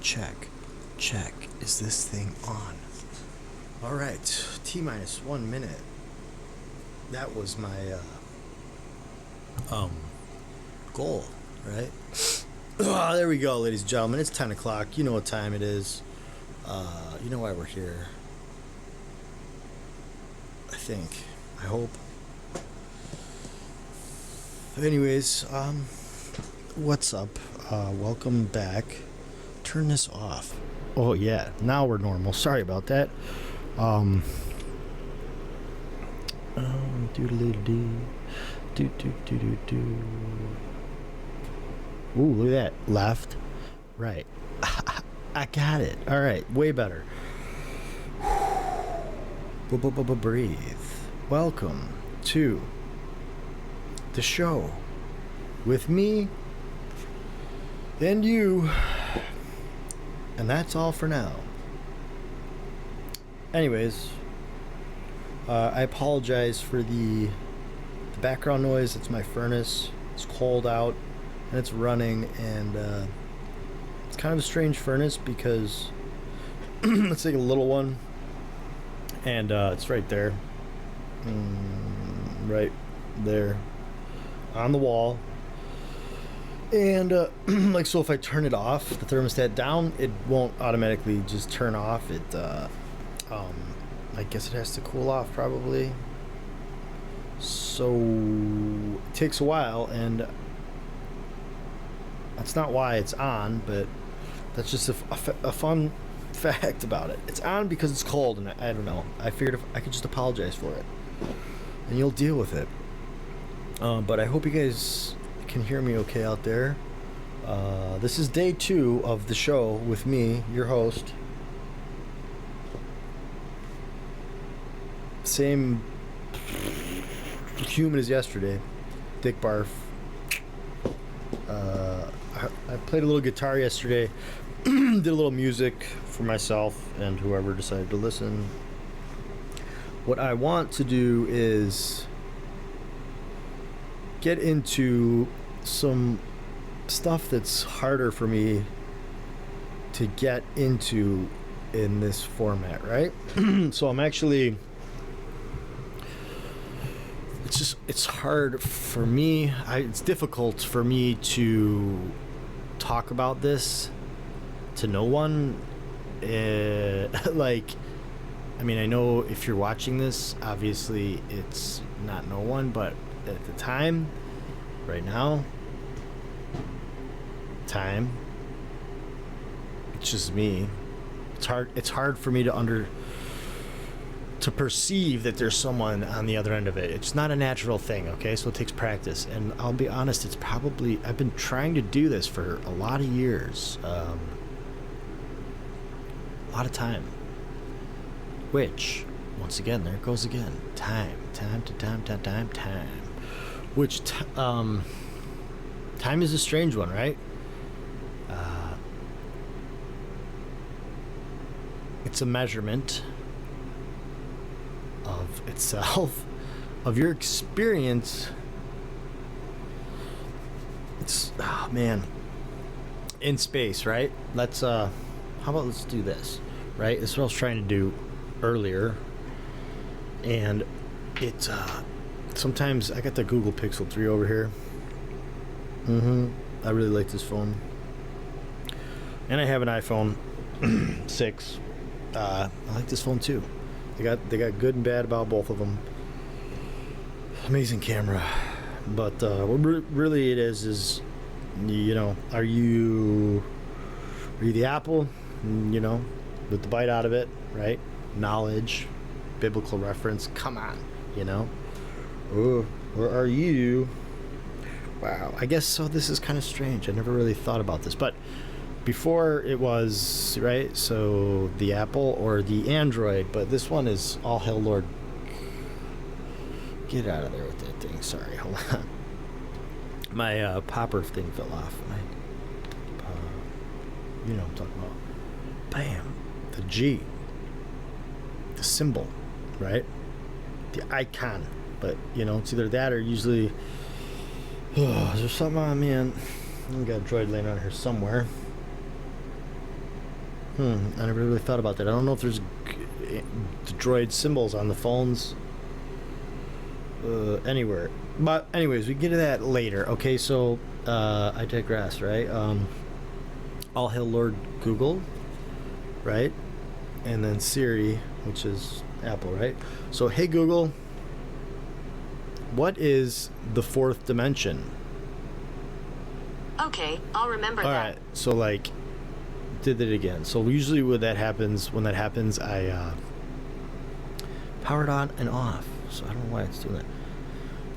check. Is this thing on? All right, T-minus 1 minute. That was my goal, right? Oh, there we go, ladies and gentlemen. It's 10 o'clock. You know what time it is. You know why we're here. I think. I hope. Anyways, what's up? Welcome back. Turn this off. Oh yeah, now we're normal. Sorry about that. Ooh, look at that. Left, right. I got it. All right, way better. Breathe. Welcome to the show with me and you, and that's all for now. Anyways, I apologize for the background noise. It's my furnace. It's cold out and it's running, and it's kind of a strange furnace because it's like a little one, and it's right there, right there on the wall. And like, so if I turn it off, the thermostat down, it won't automatically just turn off. It I guess it has to cool off probably, so it takes a while, and that's not why it's on, but that's just a fun fact about it. It's on because it's cold, and I don't know, I figured if I could just apologize for it and you'll deal with it. But I hope you guys can hear me okay out there. This is day 2 of the show with me, your host. Same human as yesterday, Dick Barf. I played a little guitar yesterday, did a little music for myself and whoever decided to listen. What I want to do is get into some stuff that's harder for me to get into in this format, right? So I'm actually, it's hard for me. It's difficult for me to talk about this to no one. Like, I mean, I know if you're watching this, obviously it's not no one, but at the time, right now, it's just me. It's hard for me to perceive that there's someone on the other end of it. It's not a natural thing, okay? So it takes practice, and I'll be honest, I've been trying to do this for a lot of years, a lot of time, which, once again, there it goes again, time, which time is a strange one, right? It's a measurement of itself, of your experience. It's, oh man, in space, right? Let's how about let's do this, right? This is what I was trying to do earlier, and it sometimes I got the Google Pixel 3 over here. I really like this phone, and I have an iPhone 6. I like this phone too. They got good and bad about both of them. Amazing camera, but what really it is, you know, are you the Apple, you know, with the bite out of it, right? Knowledge, biblical reference, come on, you know, or are you? Wow, I guess so. This is kind of strange. I never really thought about this, but before it was, right, so the Apple or the Android, but this one is all hell Lord. Get out of there with that thing. Sorry, hold on. My popper thing fell off. You know what I'm talking about. Bam. The G. The symbol, right? The icon. But, you know, it's either that or usually... Oh, is there something on, man? I got a droid laying on here somewhere. I never really thought about that. I don't know if there's droid symbols on the phones anywhere. But anyways, we get to that later. Okay, so I digress, right? All hail Lord Google, right? And then Siri, which is Apple, right? So, hey Google, what is the fourth dimension? Okay, I'll remember that. All right, so like, did it again. So usually when that happens, I power it on and off. So I don't know why it's doing that.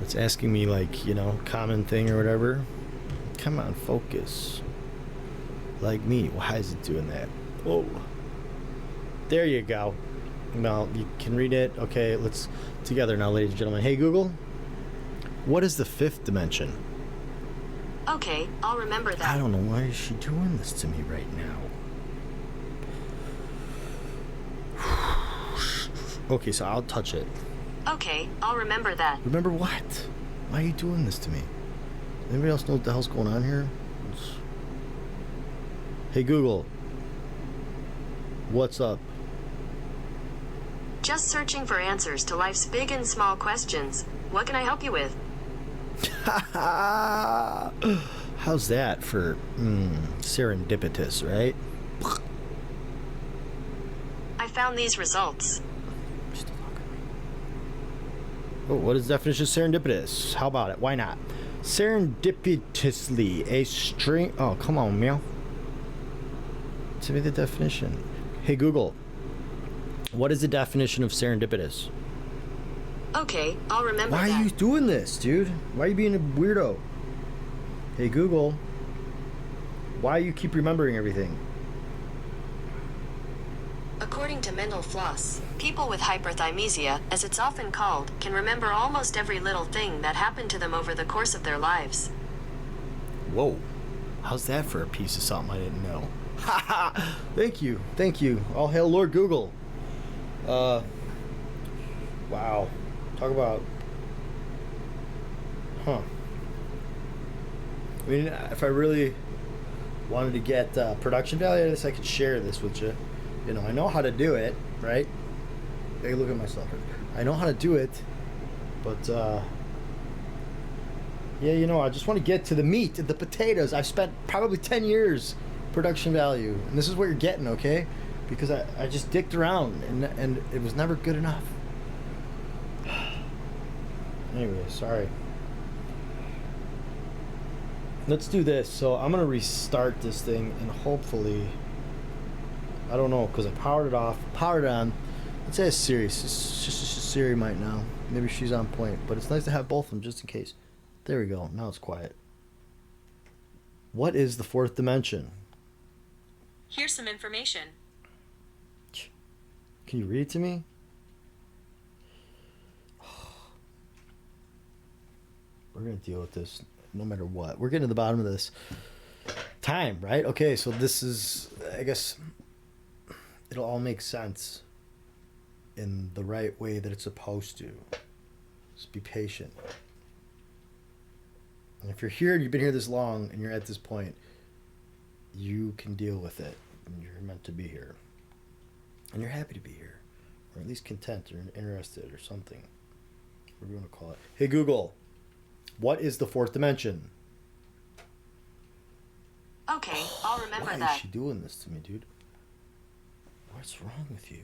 It's asking me like, common thing or whatever. Come on, focus. Like me, why is it doing that? Oh, there you go. Now you can read it. Okay, let's together now, ladies and gentlemen. Hey Google, what is the fifth dimension? Okay, I'll remember that. I don't know why is she doing this to me right now. Okay, so I'll touch it. Okay, I'll remember that. Remember what? Why are you doing this to me? Anybody else know what the hell's going on here? Hey Google, what's up? Just searching for answers to life's big and small questions. What can I help you with? How's that for serendipitous, right? I found these results. Oh, what is the definition of serendipitous? How about it? Why not? Serendipitously, a string. Oh, come on, meow. Tell me the definition. Hey Google, what is the definition of serendipitous? Okay, I'll remember Why that. are you doing this, dude? Why are you being a weirdo? Hey Google, why you keep remembering everything? According to Mendel Floss, people with hyperthymesia, as it's often called, can remember almost every little thing that happened to them over the course of their lives. Whoa. How's that for a piece of something I didn't know? Ha! Thank you. All hail Lord Google. Wow. Talk about... I mean, if I really wanted to get production value, I guess I could share this with you. I know how to do it, right? Hey, look at myself. I know how to do it, but yeah, I just want to get to the meat, the potatoes. I've spent probably 10 years production value, and this is what you're getting, okay? Because I just dicked around, and it was never good enough. Anyway, sorry. Let's do this. So I'm gonna restart this thing, and hopefully, I don't know, because I powered it off, powered it on. Let's say it's Siri. It's just Siri might now. Maybe she's on point, but it's nice to have both of them just in case. There we go. Now it's quiet. What is the fourth dimension? Here's some information. Can you read it to me? We're going to deal with this no matter what. We're getting to the bottom of this. Time, right? Okay, so this is, I guess, it'll all make sense in the right way that it's supposed to. Just be patient. And if you're here and you've been here this long and you're at this point, you can deal with it. And you're meant to be here. And you're happy to be here. Or at least content or interested or something. What do you want to call it? Hey Google, what is the fourth dimension? Okay, I'll remember Why that. is she doing this to me, dude? What's wrong with you?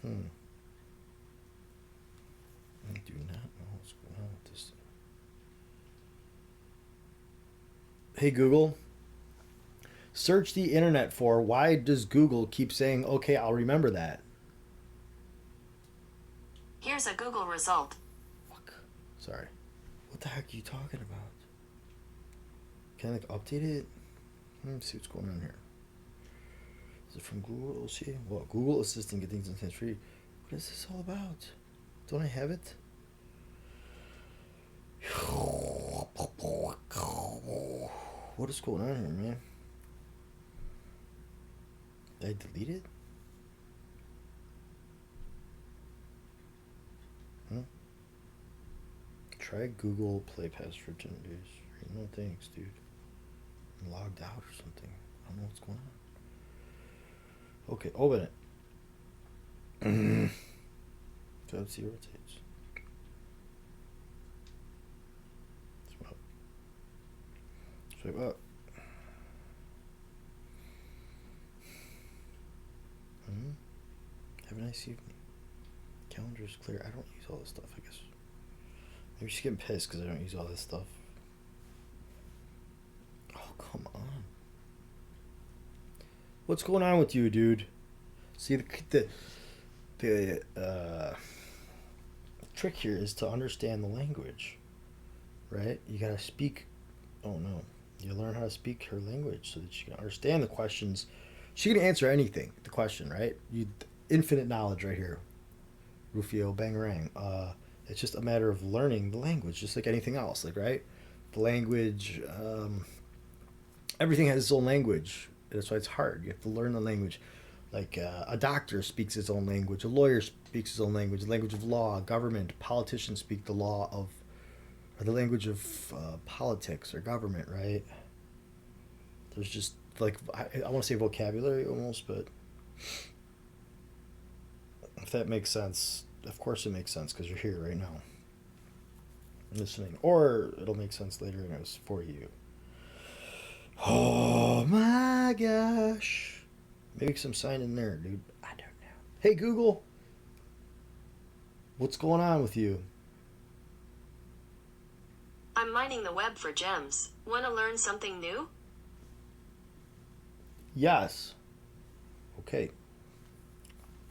I do not know what's going on with this thing. Hey Google, search the internet for why does Google keep saying, okay, I'll remember that. Here's a Google result. Fuck. Sorry. What the heck are you talking about? Can I update it? Let me see what's going on here. Is it from Google? We'll see. Well, Google Assistant, get things in free. What is this all about? Don't I have it? What is going on here, man? Did I delete it? Try Google Play Pass for 10 days. No thanks, dude. I'm logged out or something. I don't know what's going on. Okay, open it. So let's see where it takes. Swipe up. Swipe up. Have a nice evening. Calendar's clear. I don't use all this stuff, I guess. Maybe she's getting pissed because I don't use all this stuff. Oh, come on. What's going on with you, dude? See, the trick here is to understand the language, right? You gotta speak. Oh no, you learn how to speak her language so that you can understand the questions. She can answer anything. The question, right? Infinite knowledge right here. Rufio Bangarang. It's just a matter of learning the language, just like anything else. Like, right? The language. Everything has its own language. That's why it's hard. You have to learn the language. Like a doctor speaks his own language. A lawyer speaks his own language. The language of law, government. Politicians speak the law of, or the language of politics or government. Right? There's just like I want to say vocabulary almost, but if that makes sense, of course it makes sense because you're here right now, listening, or it'll make sense later and it was for you. Oh my gosh. Maybe some sign in there, dude. I don't know. Hey, Google. What's going on with you? I'm mining the web for gems. Want to learn something new? Yes. Okay.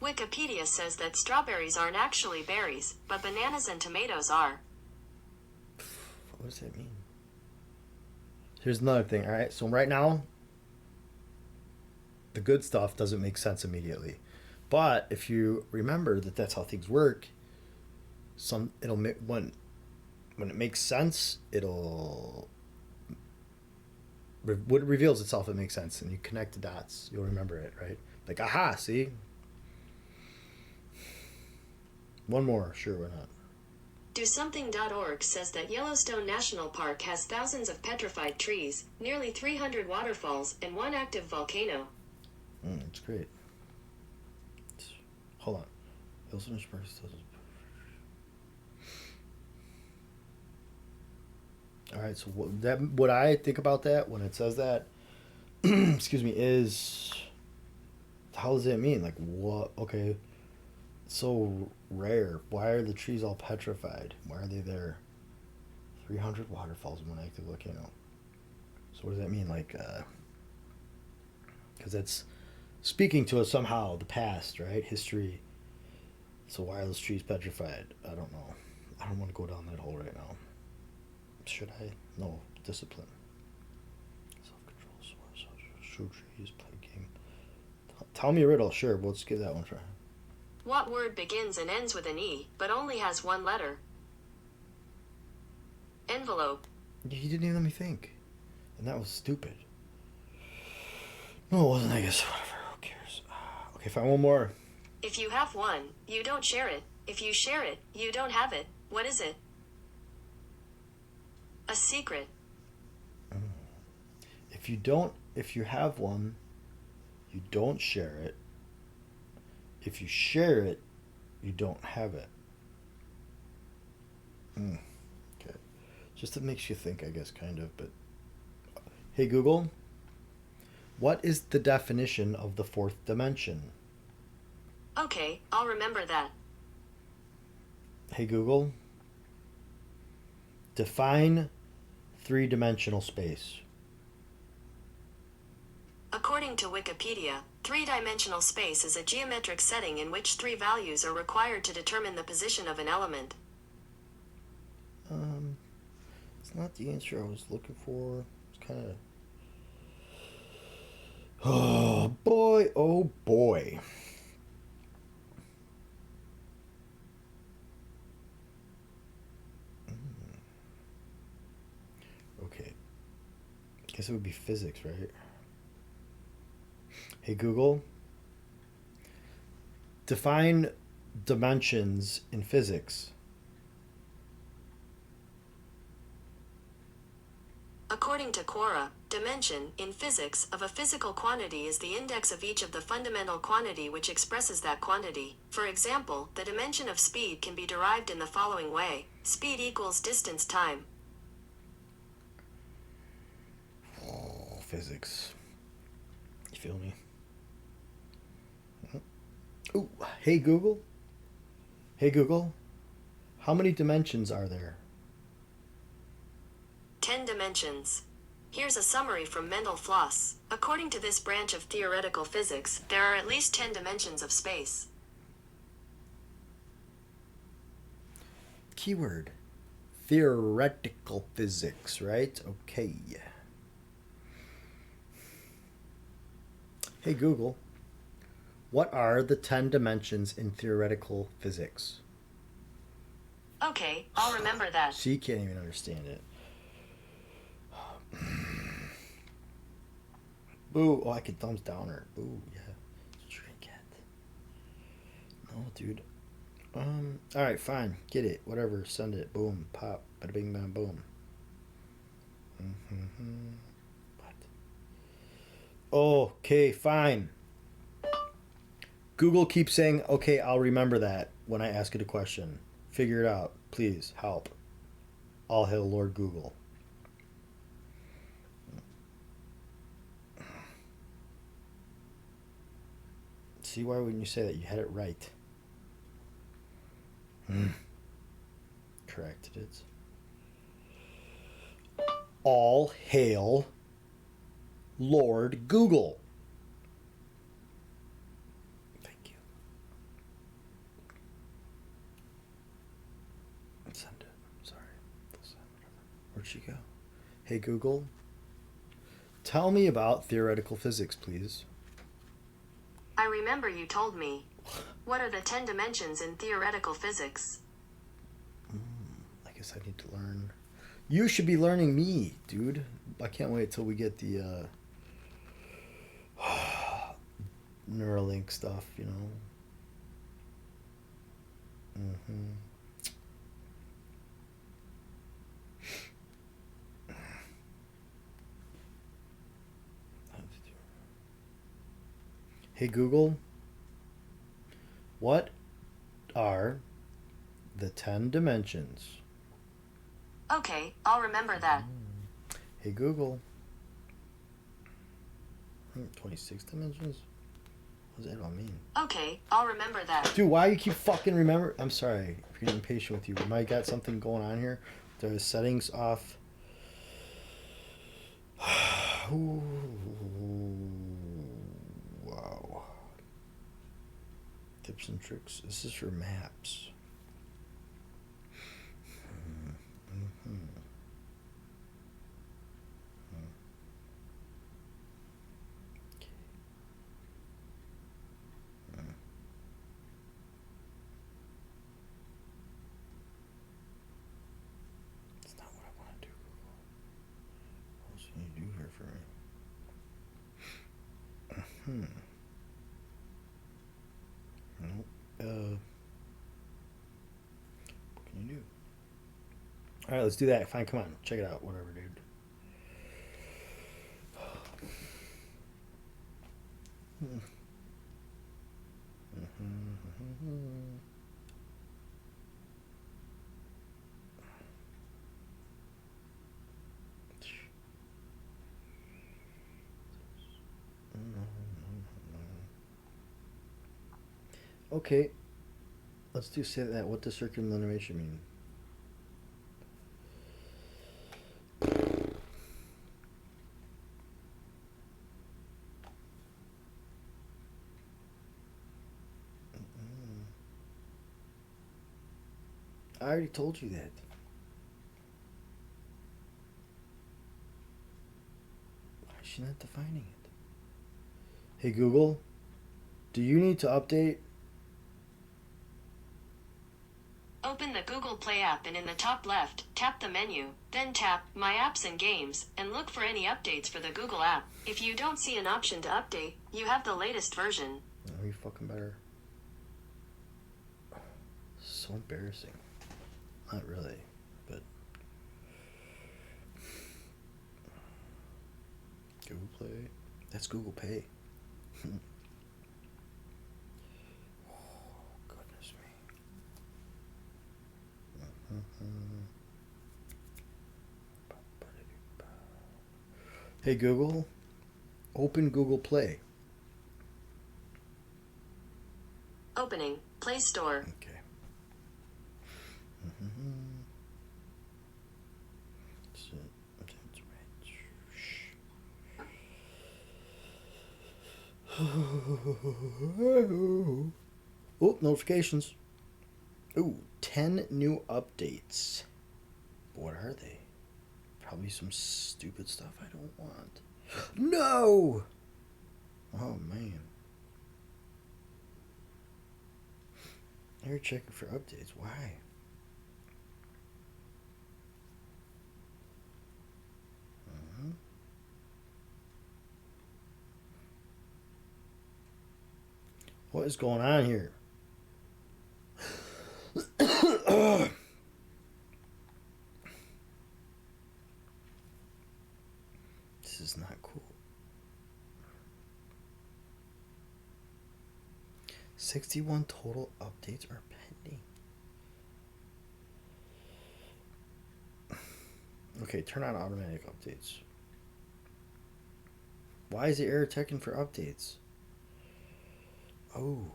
Wikipedia says that strawberries aren't actually berries, but bananas and tomatoes are. What does that mean? Here's another thing, all right? So right now, the good stuff doesn't make sense immediately. But if you remember that that's how things work, it'll when it makes sense, it'll when it reveals itself, it makes sense, and you connect the dots, you'll remember it, right? Like, aha, see? One more, sure, why not? DoSomething.org says that Yellowstone National Park has thousands of petrified trees, nearly 300 waterfalls, and one active volcano. It's great. Hold on. Yellowstone Park does. All right, so what I think about that when it says that, excuse me, is how does that mean? Like, what? Okay, so rare. Why are the trees all petrified? Why are they there? 300 waterfalls in one active volcano. So what does that mean? Like, because that's speaking to us somehow, the past, right? History. So why are those trees petrified? I don't know. I don't want to go down that hole right now. Should I? No. Discipline. Self-control. Show trees. Play game. Tell me a riddle. Sure. Let's give that one a try. What word begins and ends with an E, but only has one letter? Envelope. You didn't even let me think. And that was stupid. No, it wasn't, I guess. Whatever. Who cares? Okay, fine. One more. If you have one, you don't share it. If you share it, you don't have it. What is it? A secret. If you have one, you don't share it. If you share it, you don't have it. Okay. Just it makes you think, I guess, kind of, but hey Google, what is the definition of the fourth dimension? Okay, I'll remember that. Hey Google, define three-dimensional space. According to Wikipedia, three-dimensional space is a geometric setting in which three values are required to determine the position of an element. It's not the answer I was looking for. It's kind of... Oh boy, oh boy. Okay. Guess it would be physics, right? Hey Google, define dimensions in physics. According According to Quora, dimension, in physics, of a physical quantity is the index of each of the fundamental quantity which expresses that quantity. For example, the dimension of speed can be derived in the following way. Speed equals distance time. Oh, physics. You feel me? Ooh, hey Google. Hey Google. How many dimensions are there? 10 dimensions. Here's a summary from Mendel Floss. According to this branch of theoretical physics, there are at least 10 dimensions of space. Keyword. Theoretical physics, right? Okay. Hey Google. What are the 10 dimensions in theoretical physics? Okay, I'll remember that. She can't even understand it. Boo. Oh, I could thumbs down her. Boo, yeah. Drink it. No, dude. Alright, fine. Get it. Whatever. Send it. Boom. Pop. Bada bing, bam, boom. What? Okay, fine. Google keeps saying, okay, I'll remember that when I ask it a question. Figure it out. Please, help. All hail Lord Google. See, why wouldn't you say that? You had it right. Corrected it. All hail Lord Google. Thank you. Send it. Sorry. Where'd she go? Hey Google. Tell me about theoretical physics, please. I remember you told me. What are the 10 dimensions in theoretical physics? I guess I need to learn. You should be learning me, dude. I can't wait till we get the Neuralink stuff, you know. Hey Google, what are the 10 dimensions? Okay, I'll remember that. Hey Google, 26 dimensions? What does that all mean? Okay, I'll remember that. Dude, why you keep fucking remember? I'm sorry if you're getting impatient with you. We might got something going on here. The settings off. Ooh, wow. Tips and tricks. This is for maps. It's not what I want to do. What else can you do here for me? Nope. What can you do? Alright, let's do that. Fine, come on. Check it out. Whatever, dude. Okay. Let's do say that. What does circular animation mean? I already told you that. Why is she not defining it? Hey Google, do you need to update? Open the Google Play app and in the top left, tap the menu, then tap My Apps and Games, and look for any updates for the Google app. If you don't see an option to update, you have the latest version. Oh, you fucking better. So embarrassing. Not really, but Google Play. That's Google Pay. Oh, goodness me. Hey Google, open Google Play. Opening Play Store. Okay. Oh, notifications. Ooh, 10 new updates. What are they? Probably some stupid stuff I don't want. No! Oh, man. They're checking for updates. Why? What is going on here? This is not cool. 61 total updates are pending. Okay, turn on automatic updates. Why is the error checking for updates? Oh.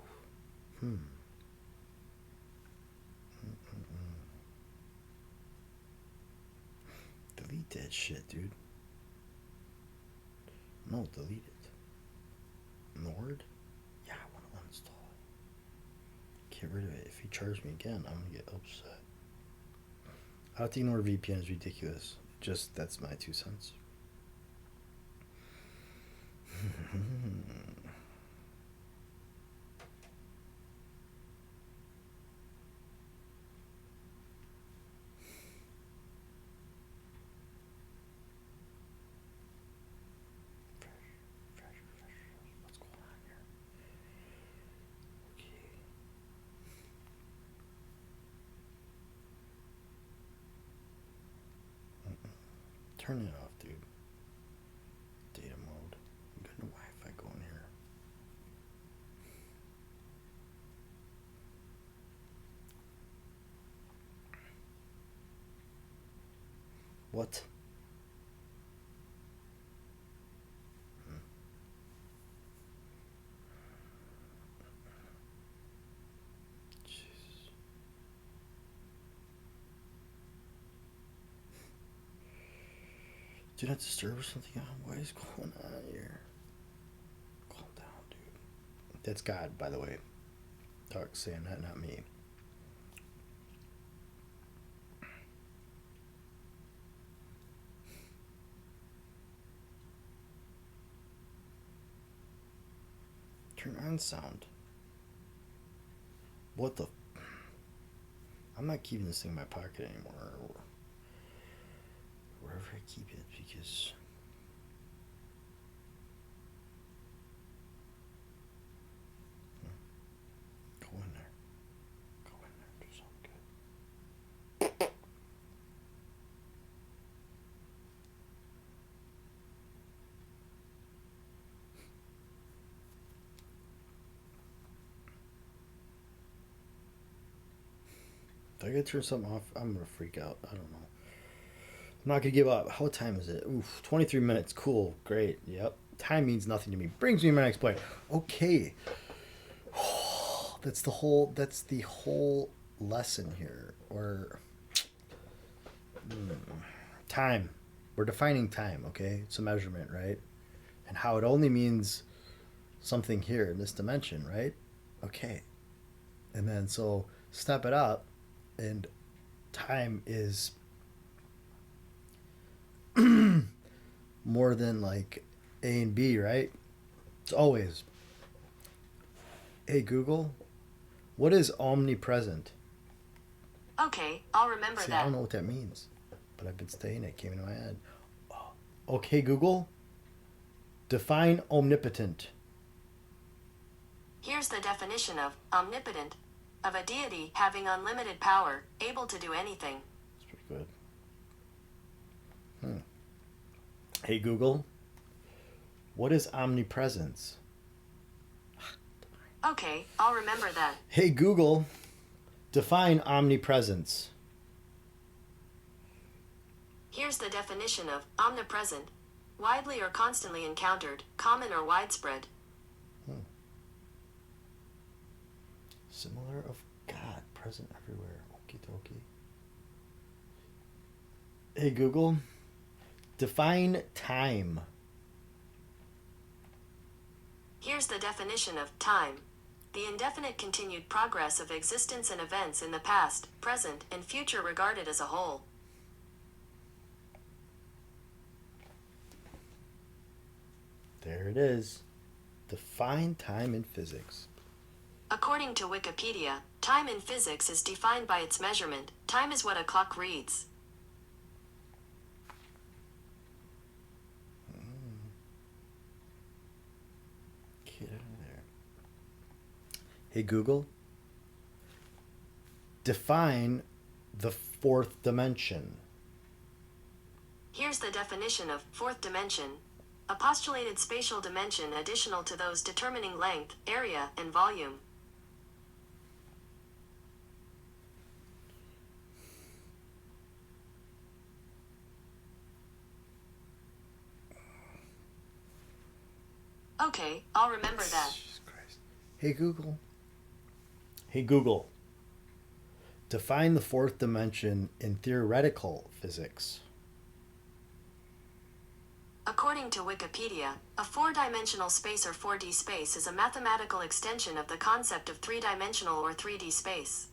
Delete that shit, dude. No, delete it. Nord? Yeah, I want to uninstall it. Get rid of it. If he charges me again, I'm going to get upset. I think NordVPN is ridiculous. Just, that's my 2 cents. What's going on here? Okay. Turn it off, dude. Data mode. I'm getting a Wi-Fi going here. What? Jesus. Do not disturb or something. What is going on here? Calm down, dude. That's God, by the way. Talk saying that, not me. Turn on sound. What the? I'm not keeping this thing in my pocket anymore. Or wherever I keep it, because go in there. Go in there. Do something good. If I gotta turn something off, I'm gonna freak out. I don't know. I'm not gonna give up. What time is it? Oof, 23 minutes. Cool, great. Yep. Time means nothing to me. Brings me to my next point. Okay. That's the whole lesson here. Or time. We're defining time, okay? It's a measurement, right? And how it only means something here in this dimension, right? Okay. And then so step it up, and time is more than like A and B, right? It's always. Hey Google, what is omnipresent? Okay, I'll remember See, that. I don't know what that means, but I've been saying it. Came into my head. Okay, Google, define omnipotent. Here's the definition of omnipotent: of a deity having unlimited power, able to do anything. That's pretty good. Hey Google, What is omnipresence? Okay, I'll remember that. Hey Google, define omnipresence. Here's the definition of omnipresent. Widely or constantly encountered, common or widespread. Similar of God, present everywhere. Okie dokie. Hey Google, define time. Here's the definition of time. The indefinite continued progress of existence and events in the past, present, and future regarded as a whole. There it is. Define time in physics. According to Wikipedia, time in physics is defined by its measurement. Time is what a clock reads. Get out of there. Hey Google, define the fourth dimension. Here's the definition of fourth dimension. A postulated spatial dimension additional to those determining length, area, and volume. Okay, I'll remember that. Jesus Christ. Hey Google. Hey Google. Define the fourth dimension in theoretical physics. According to Wikipedia, a four-dimensional space or 4D space is a mathematical extension of the concept of three-dimensional or 3D space.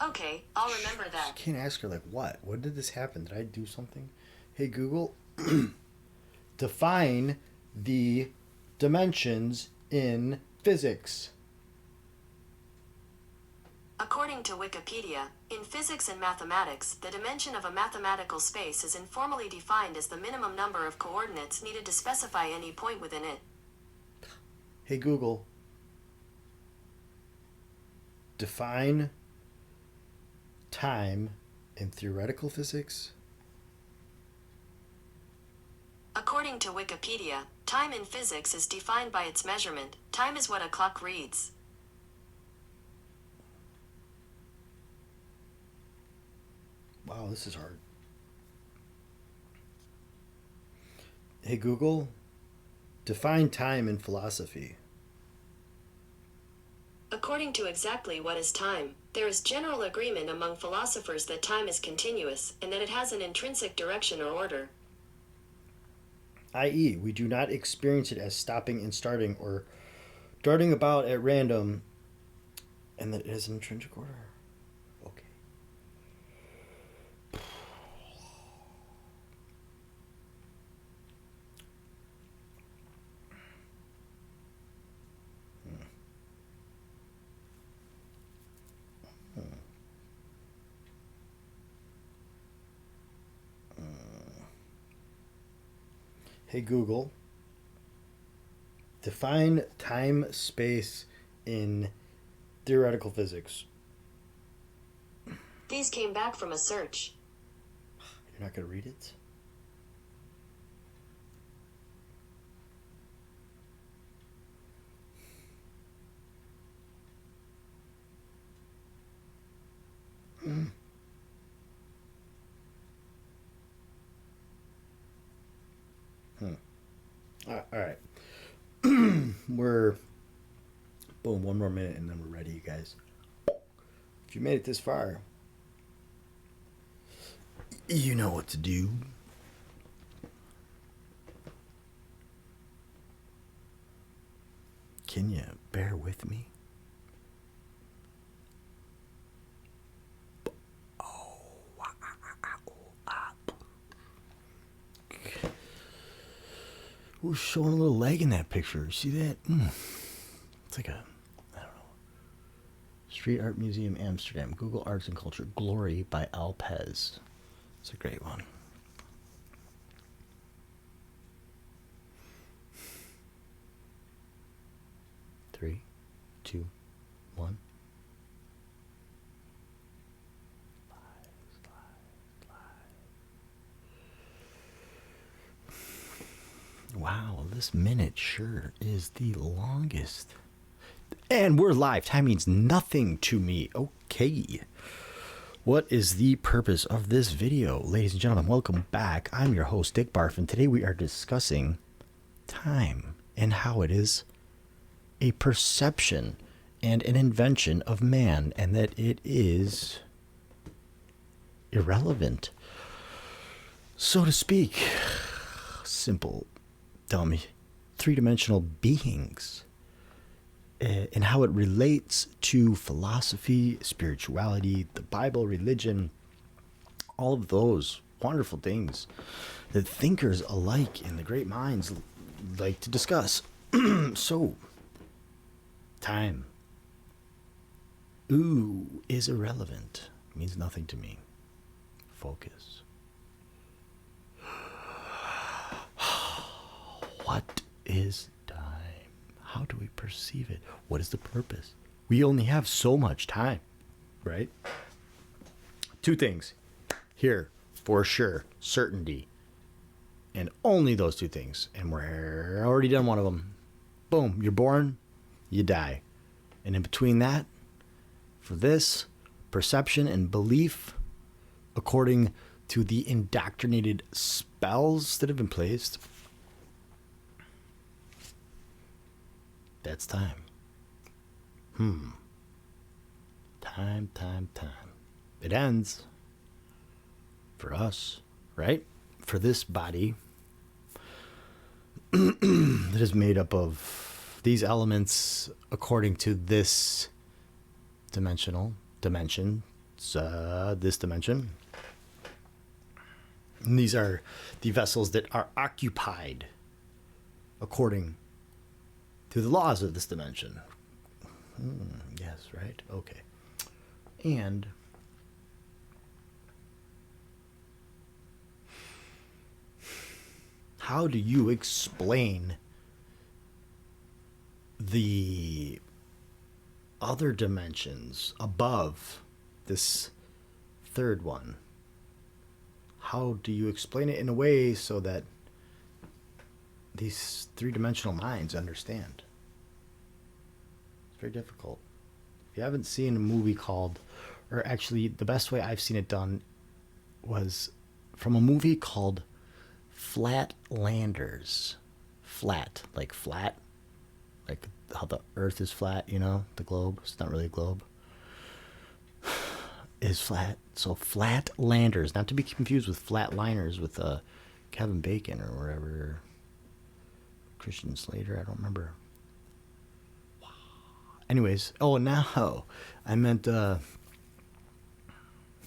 Okay, I'll remember I that. can't ask her like what? When did this happen? Did I do something? Hey Google, define the dimensions in physics. According to Wikipedia, in physics and mathematics, the dimension of a mathematical space is informally defined as the minimum number of coordinates needed to specify any point within it. Hey Google, define time in theoretical physics. According to Wikipedia, time in physics is defined by its measurement. Time is what a clock reads. Wow, this is hard. Hey Google, define time in philosophy. According to exactly what is time, there is general agreement among philosophers that time is continuous, and that it has an intrinsic direction or order. I.e., we do not experience it as stopping and starting or darting about at random, and that it has an intrinsic order. Okay. Hey Google, define time space in theoretical physics. These came back from a search. You're not going to read it? All right. We're boom, one more minute and then we're ready, you guys. If you made it this far, you know what to do. Can you bear with me? Who's showing a little leg in that picture? You see that? It's like a, I don't know. Street Art Museum, Amsterdam. Google Arts and Culture. Glory by Alpez. It's a great one. Three, two, one. this minute sure is the longest. And we're live. Time means nothing to me. Okay. What is the purpose of this video? Ladies and gentlemen, welcome back. I'm your host, Dick Barf, and today we are discussing time and how it is a perception and an invention of man, and that it is irrelevant, so to speak. Simple, dumb, three-dimensional beings, and how it relates to philosophy, spirituality, the Bible, religion, all of those wonderful things that thinkers alike and the great minds like to discuss. So, time. Ooh, is irrelevant. Means nothing to me. Focus. What is time? How do we perceive it? What is the purpose? We only have so much time, right? Two things here for sure: certainty, and only those two things. And we're already done one of them. Boom, you're born, you die. And in between that, for this, perception and belief, according to the indoctrinated spells that have been placed, that's time. Time. It ends. For us, right? For this body that is made up of these elements according to this dimension. And these are the vessels that are occupied according to the laws of this dimension. Yes, right? Okay. And how do you explain the other dimensions above this third one? How do you explain it in a way so that these three-dimensional minds understand? It's very difficult. If you haven't seen a movie called, or actually the best way I've seen it done was from a movie called Flatlanders. Flat, like how the earth is flat, you know, the globe. It's not really a globe. Is flat. So Flatlanders, not to be confused with Flatliners with Kevin Bacon or whatever. Christian Slater, I don't remember. Anyways, now I meant the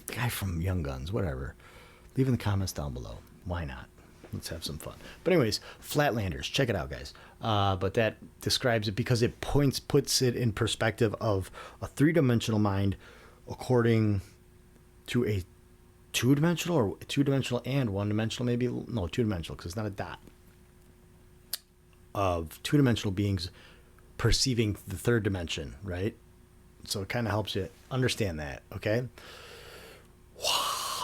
guy from Young Guns, whatever. Leave in the comments down below. Why not? Let's have some fun. But anyways, Flatlanders, check it out, guys. But that describes it because it puts it in perspective of a three-dimensional mind according to a two-dimensional and one-dimensional, maybe. No, two-dimensional, because it's not a dot. Of two-dimensional beings perceiving the third dimension, right? So it kind of helps you understand that, okay?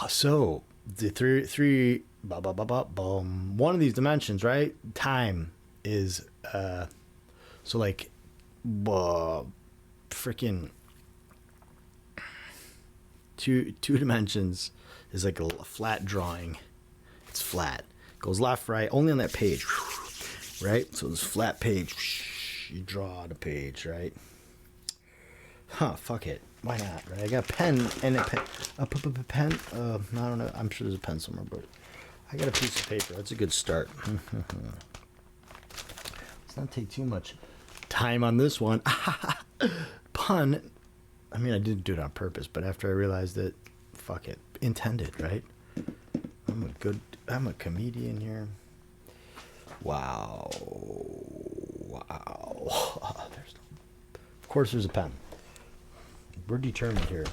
So the three one of these dimensions, right? Time is so like freaking two dimensions is like a flat drawing. It's flat. Goes left, right, only on that page. Right? So this flat page, you draw the page, right? Fuck it. Why not, right? I got a pen and a pen. I don't know. I'm sure there's a pen somewhere, but I got a piece of paper. That's a good start. Let's not take too much time on this one. Pun. I mean, I didn't do it on purpose, but after I realized that, fuck it. Intended, right? I'm a comedian here. Wow. Of course there's a pen. We're determined here.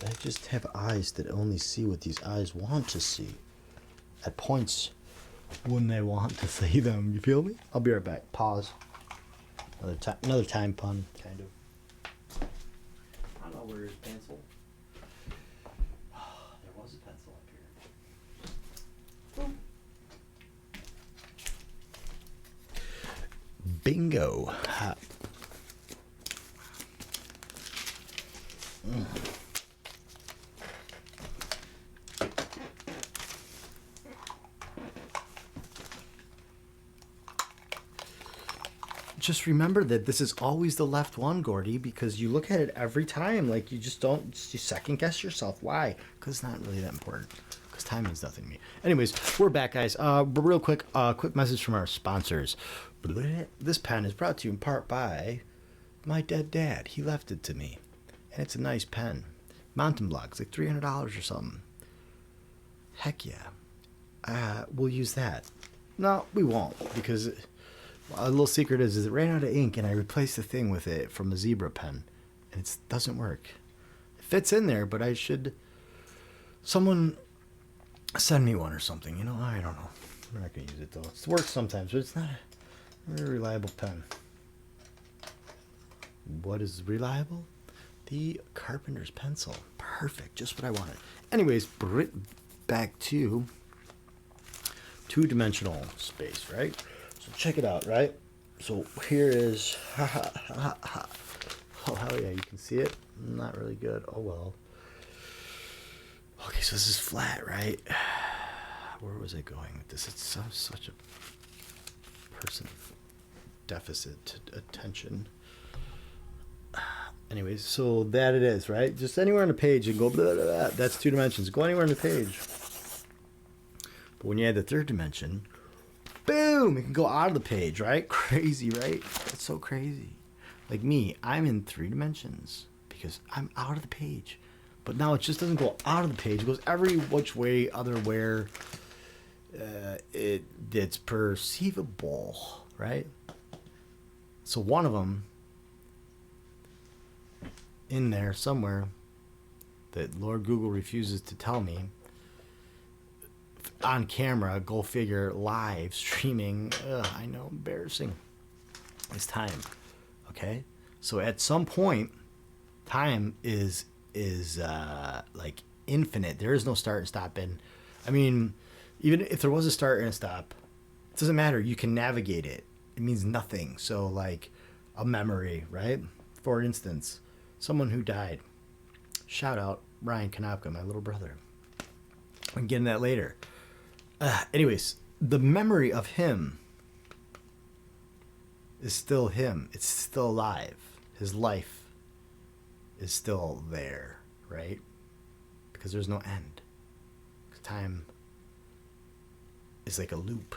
I just have eyes that only see what these eyes want to see. At points when they want to see them. You feel me? I'll be right back. Pause. Another time pun, kind of. I don't know where his pencil. There was a pencil up here. Bingo. Just remember that this is always the left one, Gordy, because you look at it every time. Like, you just don't, you second guess yourself. Why? Because it's not really that important. Because time means nothing to me. Anyways, we're back, guys. Real quick, quick message from our sponsors. This pen is brought to you in part by my dead dad. He left it to me. And it's a nice pen. Mountain Blocks, like $300 or something. Heck yeah. We'll use that. No, we won't, because a little secret is it ran out of ink, and I replaced the thing with it from a zebra pen, and it doesn't work. It fits in there, but someone send me one or something. I don't know. We're not going to use it, though. It works sometimes, but it's not a very reliable pen. What is reliable? The Carpenter's pencil. Perfect. Just what I wanted. Anyways, back to two-dimensional space, right? So check it out, right? So here is, oh hell yeah, you can see it? Not really good. Oh well. Okay, so this is flat, right? Where was I going with this? It's such a person deficit attention. Anyways, so that it is, right? Just anywhere on the page and go blah, blah, blah. That's 2 dimensions. Go anywhere on the page. But when you add the third dimension, boom, it can go out of the page, right? Crazy, right? That's so crazy. Like me, I'm in 3 dimensions because I'm out of the page. But now it just doesn't go out of the page. It goes every which way, other where it's perceivable, right? So one of them in there somewhere that Lord Google refuses to tell me, on camera, go figure, live streaming. I know, embarrassing. It's time. Okay, so at some point, time is like infinite. There is no start and stop. And I mean, even if there was a start and a stop, it doesn't matter. You can navigate it. It means nothing. So like a memory, right? For instance, someone who died. Shout out Ryan Konopka, my little brother. I'm getting that later. Anyways, the memory of him is still him. It's still alive. His life is still there, right? Because there's no end. Time is like a loop,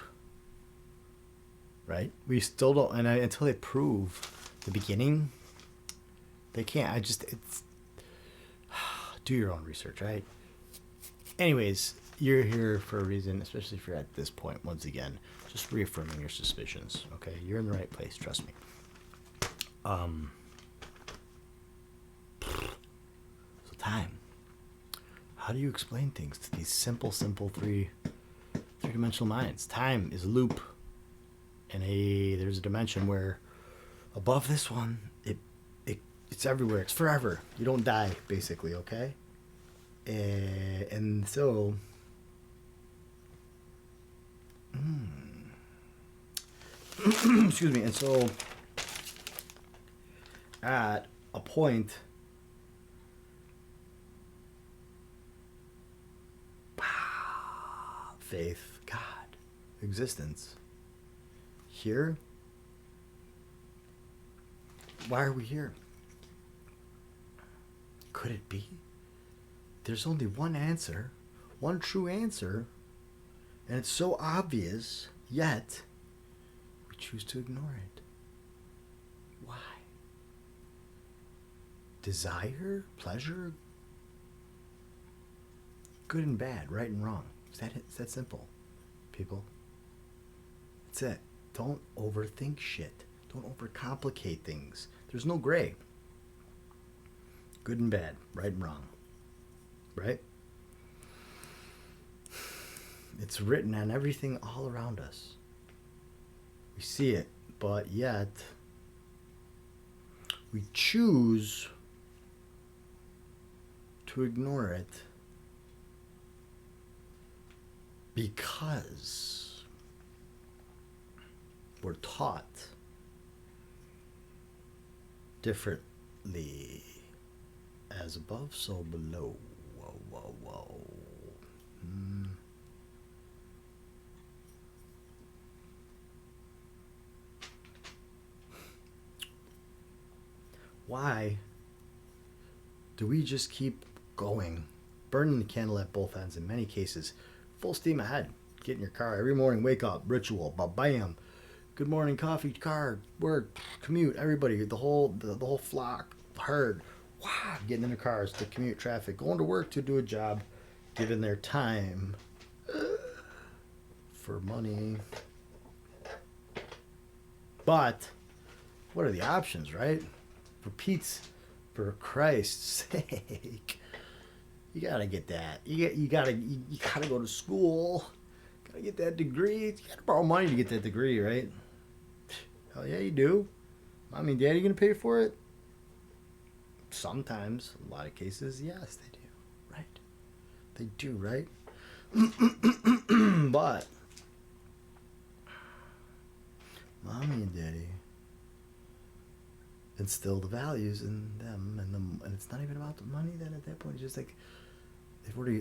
right? We still don't, and until they prove the beginning, they can't. It's do your own research, right? Anyways, you're here for a reason, especially if you're at this point. Once again, just reaffirming your suspicions. Okay, you're in the right place. Trust me. So time. How do you explain things to these simple three-dimensional minds? Time is a loop, and there's a dimension where above this one, it's everywhere. It's forever. You don't die, basically. Okay, and so. Excuse me. And so, at a point, faith, God, existence. Here, why are we here? Could it be? There's only one answer, one true answer, and it's so obvious, yet we choose to ignore it. Why? Desire, pleasure, good and bad, right and wrong. It's that simple, people. That's it. Don't overthink shit. Don't overcomplicate things. There's no gray. Good and bad, right and wrong. Right? It's written on everything all around us. We see it, but yet we choose to ignore it because we're taught differently. As above, so below. Whoa, whoa, whoa. Why do we just keep going? Burning the candle at both ends in many cases. Full steam ahead. Get in your car every morning, wake up, ritual, bam. Good morning, coffee, car, work, commute, everybody, the whole flock, herd. Wow, getting in their cars to commute traffic, going to work to do a job, giving their time for money. But what are the options, right? For Christ's sake, you gotta get that. You gotta go to school. Gotta get that degree. You gotta borrow money to get that degree, right? Hell yeah, you do. Mommy and daddy gonna pay for it? Sometimes, a lot of cases, yes, they do. Right? They do, right? But mommy and daddy instill the values in them, and it's not even about the money. Then at that point, it's just like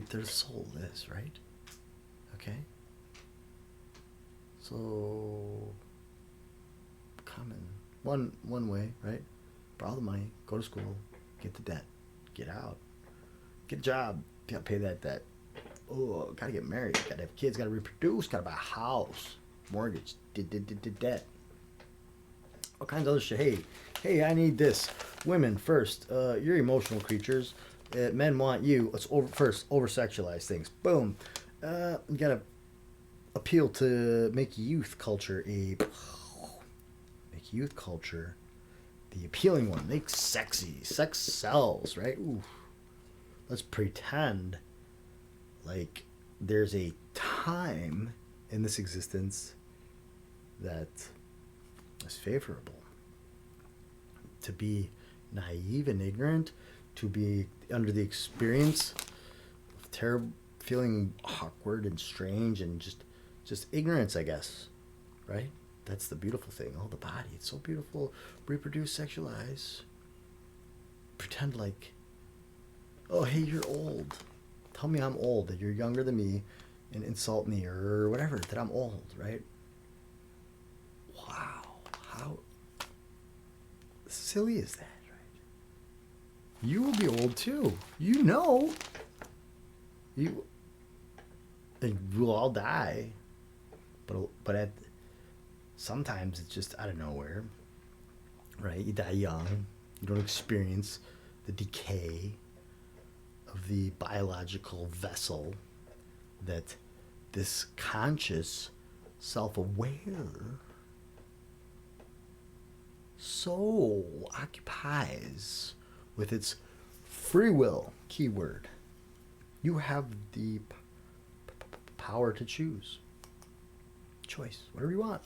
their soul is, right? Okay. So common one way, right? Borrow the money, go to school, get the debt, get out, get a job, gotta pay that debt. Oh, gotta get married, gotta have kids, gotta reproduce, gotta buy a house, mortgage, debt. All kinds of other shit. Hey, I need this. Women first. You're emotional creatures. Men want you. Let's over sexualize things. Boom. You gotta appeal to make youth culture the appealing one. Make sexy. Sex sells, right? Ooh. Let's pretend like there's a time in this existence that is favorable. To be naive and ignorant, to be under the experience of terrible, feeling awkward and strange and just ignorance, I guess, right? That's the beautiful thing. Oh, the body, it's so beautiful. Reproduce, sexualize. Pretend like, oh, hey, you're old. Tell me I'm old, that you're younger than me, and insult me or whatever, that I'm old, right? Wow, how silly is that, right? You will be old too. You know. And we'll all die. But sometimes it's just out of nowhere, right? You die young. You don't experience the decay of the biological vessel that this conscious, self-aware soul occupies with its free will, keyword. You have the power to choose. Choice, whatever you want.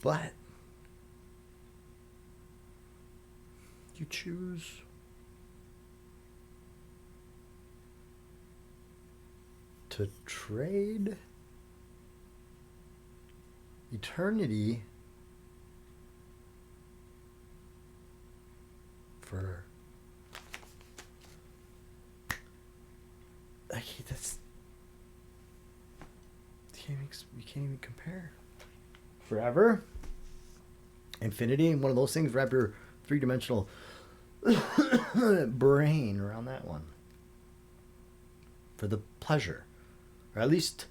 But you choose to trade eternity for you can't even compare. Forever, infinity, one of those things. Wrap your three-dimensional brain around that one for the pleasure, or at least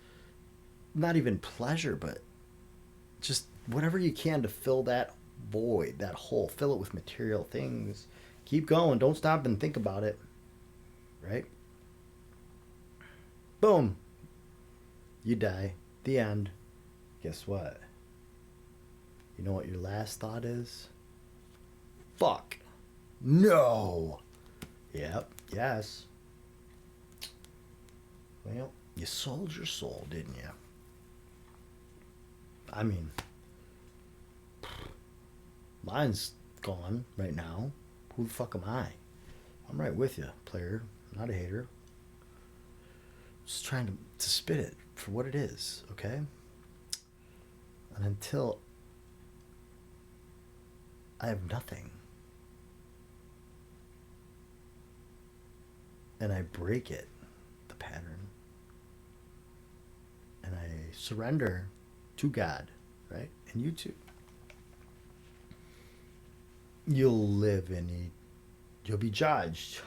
not even pleasure, but just whatever you can to fill that void, that hole. Fill it with material things. Keep going. Don't stop and think about it. Right? Boom. You die. The end. Guess what? You know what your last thought is? Fuck. No. Yep. Yes. Well, you sold your soul, didn't you? I mean, mine's gone right now. Who the fuck am I? I'm right with you, player. I'm not a hater. Just trying to spit it for what it is, okay? And until I have nothing. And I break it, the pattern. And I surrender to God, right? And you too. You'll live in you'll be judged.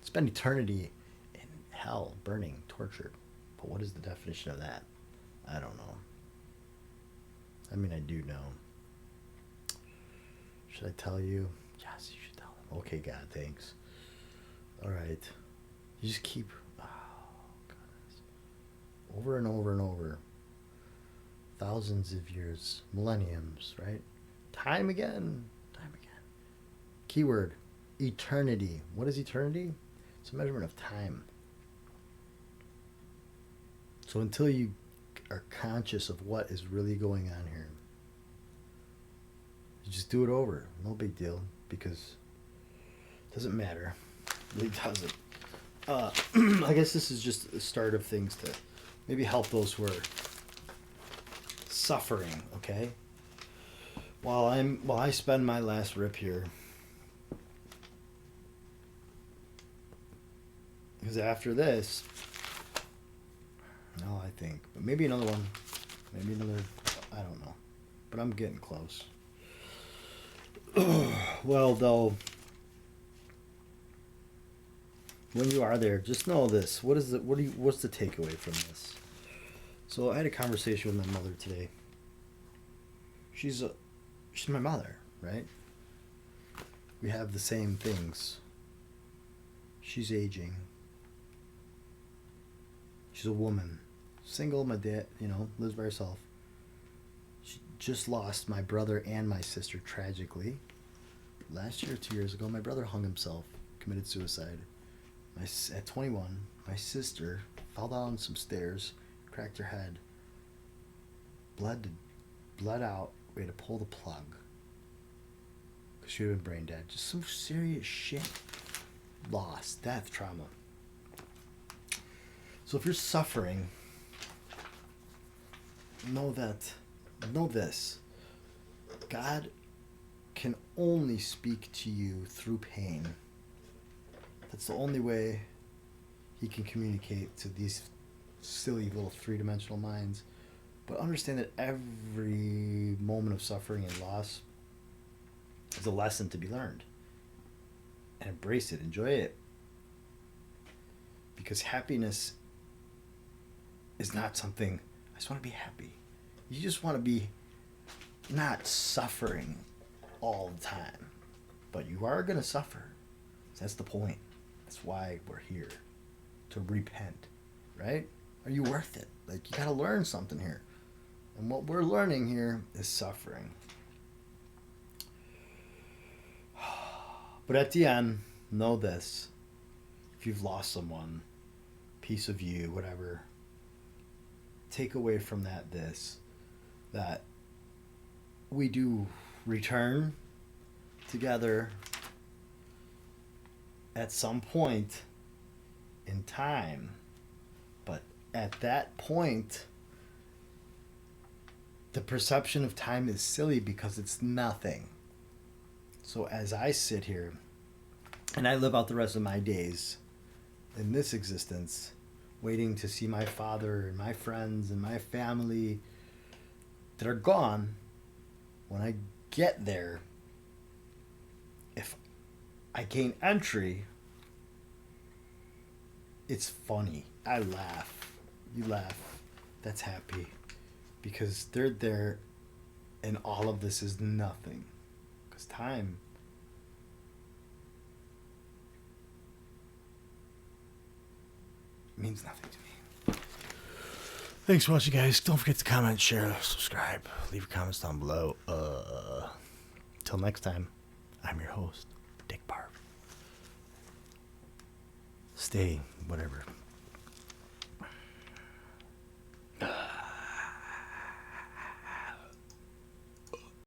Spend eternity in hell, burning, tortured. But what is the definition of that? I don't know. I mean, I do know. Should I tell you? Yes, you should tell them. Okay, God, thanks. All right. You just keep, goodness, over and over and over. Thousands of years, millenniums, right? Time again. Keyword, eternity. What is eternity? It's a measurement of time. So until you are conscious of what is really going on here, you just do it over. No big deal, because it doesn't matter. It really doesn't. I guess this is just the start of things to maybe help those who are suffering, okay? While I spend my last rip here, because after this, no, I think, but maybe another one, maybe another, I don't know, but I'm getting close. Well, though, when you are there, just know this. What's the takeaway from this? So I had a conversation with my mother today. She's my mother, right? We have the same things. She's aging. She's a woman, single. My dad, lives by herself. She just lost my brother and my sister tragically. Last year, 2 years ago, my brother hung himself, committed suicide. At 21, my sister fell down some stairs, cracked her head, bled out. We had to pull the plug because she would have been brain dead. Just some serious shit. Loss, death, trauma. So if you're suffering, know this. God can only speak to you through pain. That's the only way he can communicate to these silly little three-dimensional minds. But understand that every moment of suffering and loss is a lesson to be learned. And embrace it, enjoy it. Because happiness is not something, I just want to be happy. You just want to be not suffering all the time. But you are going to suffer. That's the point. That's why we're here. To repent. Right? Are you worth it? Like, you got to learn something here. And what we're learning here is suffering. But at the end, know this. If you've lost someone, piece of you, whatever, take away from that that we do return together at some point in time. But at that point, the perception of time is silly because it's nothing. So as I sit here and I live out the rest of my days in this existence, waiting to see my father and my friends and my family that are gone, when I get there, if I gain entry, it's funny. I laugh. You laugh. That's happy. Because they're there and all of this is nothing. Because time means nothing to me. Thanks for watching, guys. Don't forget to comment, share, subscribe, leave your comments down below. Till next time, I'm your host, Dick Barb. Stay whatever.